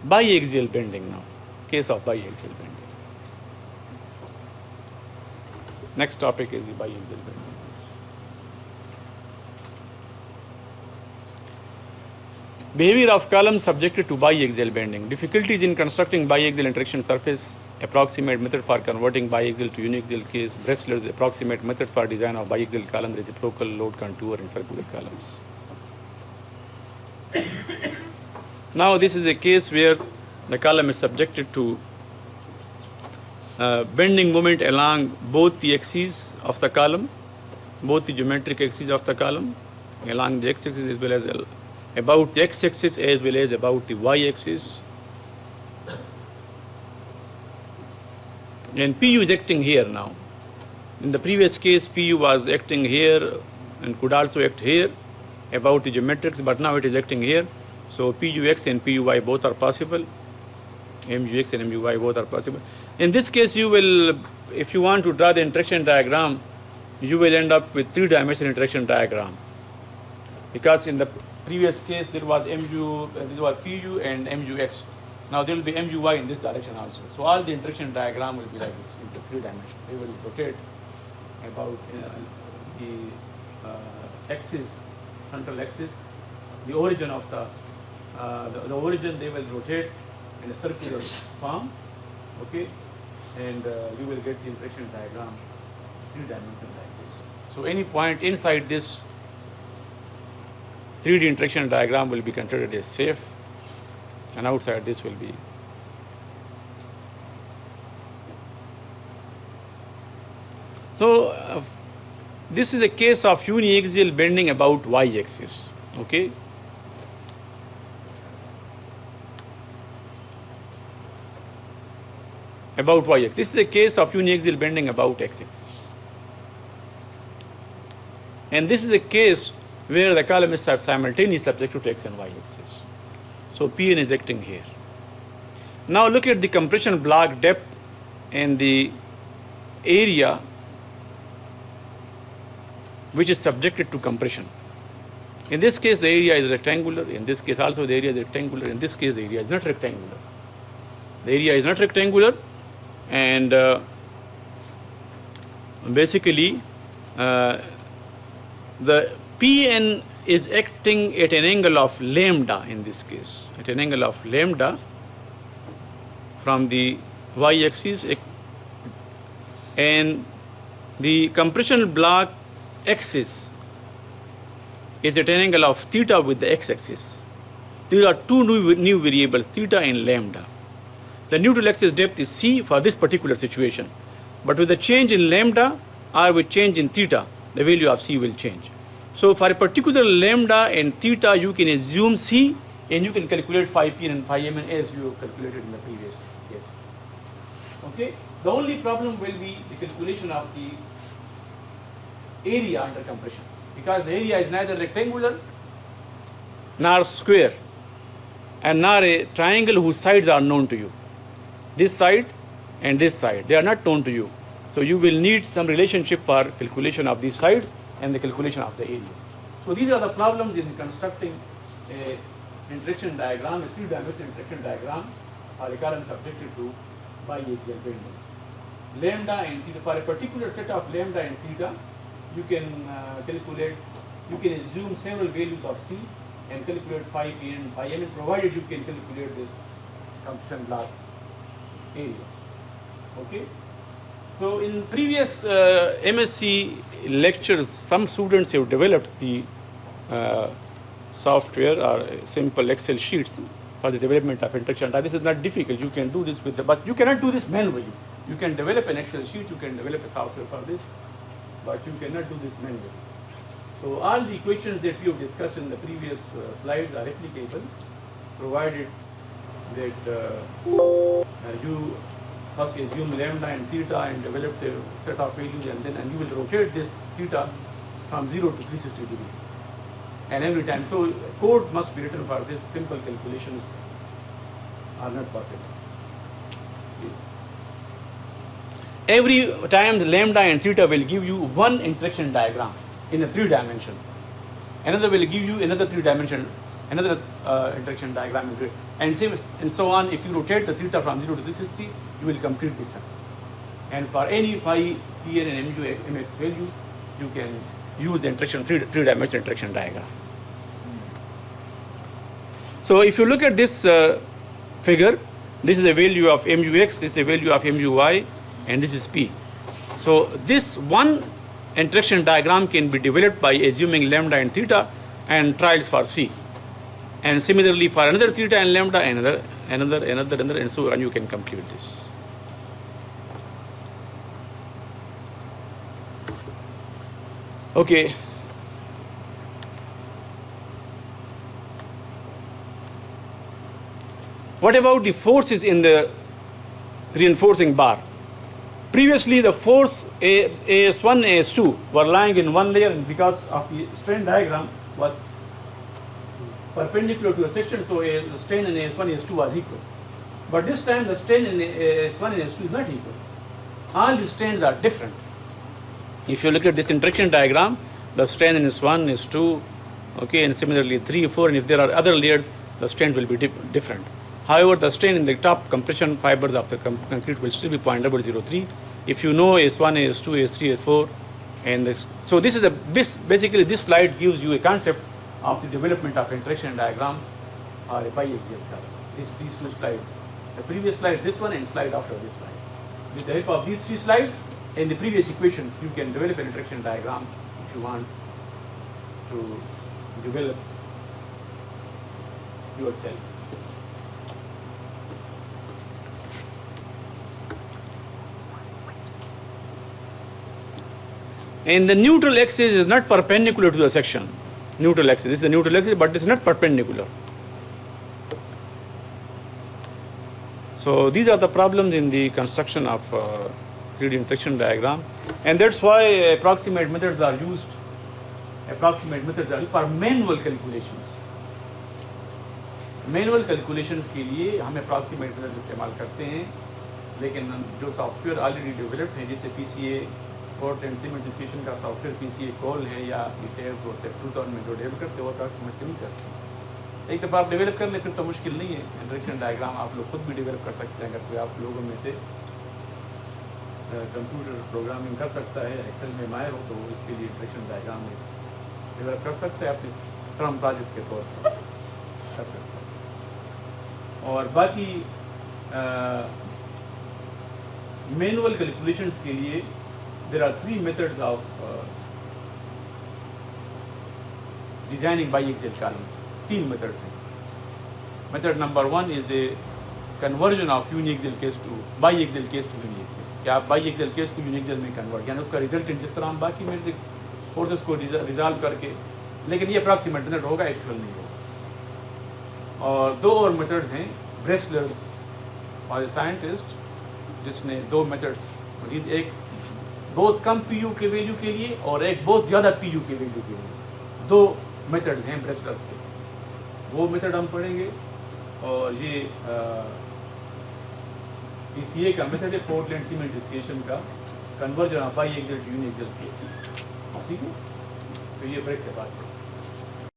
Biaxial bending now. Case of biaxial bending. Next topic is the biaxial bending. Behavior of column subjected to biaxial bending. Difficulties in constructing biaxial interaction surface. Approximate method for converting biaxial to uniaxial case. Bressler's approximate method for design of biaxial column, reciprocal load contour and circular columns. Now this is a case where the column is subjected to bending moment along both the axes of the column, both the geometric axes of the column, along the x-axis as well as about the x-axis as well as about the y-axis. And PU is acting here now. In the previous case, PU was acting here and could also act here about the geometrics, but now it is acting here. So PUX and PUY both are possible. MUX and MUY both are possible. In this case, you will, if you want to draw the interaction diagram, you will end up with three-dimensional interaction diagram. Because in the previous case, there was this was PU and MUX. Now there will be MUY in this direction also. So all the interaction diagram will be like this in the three dimension. They will rotate about the axis, central axis, the origin of the origin. They will rotate in a circular form, okay, and you will get the interaction diagram three dimension like this. So any point inside this 3D interaction diagram will be considered as safe, and outside this will be. So this is a case of uniaxial bending about y-axis, okay. About y-axis. This is a case of uniaxial bending about x-axis. And this is a case where the column is simultaneously subjected to x and y axis. So Pn is acting here. Now look at the compression block depth and the area which is subjected to compression. In this case the area is rectangular, in this case also the area is rectangular, in this case the area is not rectangular. The area is not rectangular, and basically the Pn is acting at an angle of lambda in this case, at an angle of lambda from the y-axis, and the compression block axis is at an angle of theta with the x-axis. There are two new variables, theta and lambda. The neutral axis depth is c for this particular situation, but with the change in lambda or with change in theta, the value of c will change. So for a particular lambda and theta, you can assume c, and you can calculate phi p and phi m as you calculated in the previous case. Okay. The only problem will be the calculation of the area under compression, because the area is neither rectangular nor square and nor a triangle whose sides are known to you. This side and this side, they are not known to you. So you will need some relationship for calculation of these sides and the calculation of the area. So these are the problems in constructing a interaction diagram, a three-dimensional interaction diagram for a column subjected to biaxial bending. Lambda and theta, for a particular set of lambda and theta, you can calculate, you can assume several values of c and calculate phi p and phi m, provided you can calculate this compression block area. Okay. So in previous MSc lectures, some students have developed the software or simple Excel sheets for the development of interaction. This is not difficult. You can do this with but you cannot do this manually. You can develop an Excel sheet, you can develop a software for this, but you cannot do this manually. So all the equations that we have discussed in the previous slides are applicable, provided that you first assume lambda and theta and develop a set of values, and you will rotate this theta from 0 to 360 degrees. And every time, so code must be written for this. Simple calculations are not possible. Every time the lambda and theta will give you one interaction diagram in a 3 dimension. Another will give you another 3 dimension another interaction diagram will do it. And same and so on. If you rotate the theta from 0 to 360, you will complete this circle. And for any phi, Pn and Mx value, you can use the interaction three-dimensional interaction diagram. So if you look at this figure, this is the value of Mux, this is the value of Muy, and this is P. So this one interaction diagram can be developed by assuming lambda and theta and trials for C. And similarly for another theta and lambda, another, and so on, you can complete this. Okay. What about the forces in the reinforcing bar? Previously, the force AS1, AS2 were lying in one layer, and because of the strain diagram was perpendicular to a section, so the strain in AS1, AS2 was equal. But this time, the strain in AS1 and AS2 is not equal. All the strains are different. If you look at this interaction diagram, the strain in S1, S2, okay, and similarly 3, 4, and if there are other layers, the strain will be different. However, the strain in the top compression fibers of the concrete will still be 0.003. If you know S1, S2, S3, S4, and so this is basically this slide gives you a concept of the development of interaction diagram or a biaxial curve. These two slides, the previous slide, this one, and slide after this slide. With the help of these three slides and the previous equations, you can develop an interaction diagram if you want to develop yourself. And the neutral axis is not perpendicular to the section. Neutral axis, this is the neutral axis, but it is not perpendicular. So these are the problems in the construction of 3D interaction diagram, and that's why approximate methods are used. Approximate methods are used for manual calculations. Manual calculations के लिए हम approximate methods इस्तेमाल करते हैं, लेकिन जो software already developed है, जैसे PCA पोर्ट एंड सिमेंटिफिकेशन का सॉफ्टवेयर PCA कॉल है या डिटेल्स वो सेट 2000 में जो डेवलप करते हो approximate नहीं करते. एक दफ़ा आप डेवलप कर ले फिर तो मुश्किल नहीं है. इंटरेक्शन डायग्राम आप लोग खुद भी डेवलप कर सकते हैं. अगर कोई आप लोगों में से कंप्यूटर प्रोग्रामिंग कर सकता है, एक्सेल में माहिर हो, तो इसके लिए इंटरेक्शन डायग्राम डेवलप कर सकते हैं, अपने टर्म प्रोजेक्ट के तौर पर कर सकते हैं. और बाकी मैनुअल कैलकुलेशंस के लिए there are three methods of designing biaxial columns. तीन methods हैं. Method number one is a conversion of uniaxial case to biaxial case to uniaxial. क्या आप biaxial case को uniaxial में convert, यानी उसका resultant जिस तरह हम बाकी में forces को resolve करके, लेकिन ये approximate method होगा, actual नहीं होगा. और दो और methods हैं. Breslers और scientist जिसने दो methods, एक बहुत कम PU के वैल्यू के लिए और एक बहुत ज़्यादा PU के वैल्यू के लिए, दो मेथड हैं ब्रेस्लर्स के. वो मेथड हम पढ़ेंगे. और ये PCA का मेथड है, पोर्टलैंड सीमेंटिफिकेशन का conversion of biaxial to uniaxial case. ठीक है, तो ये ब्रेक के बाद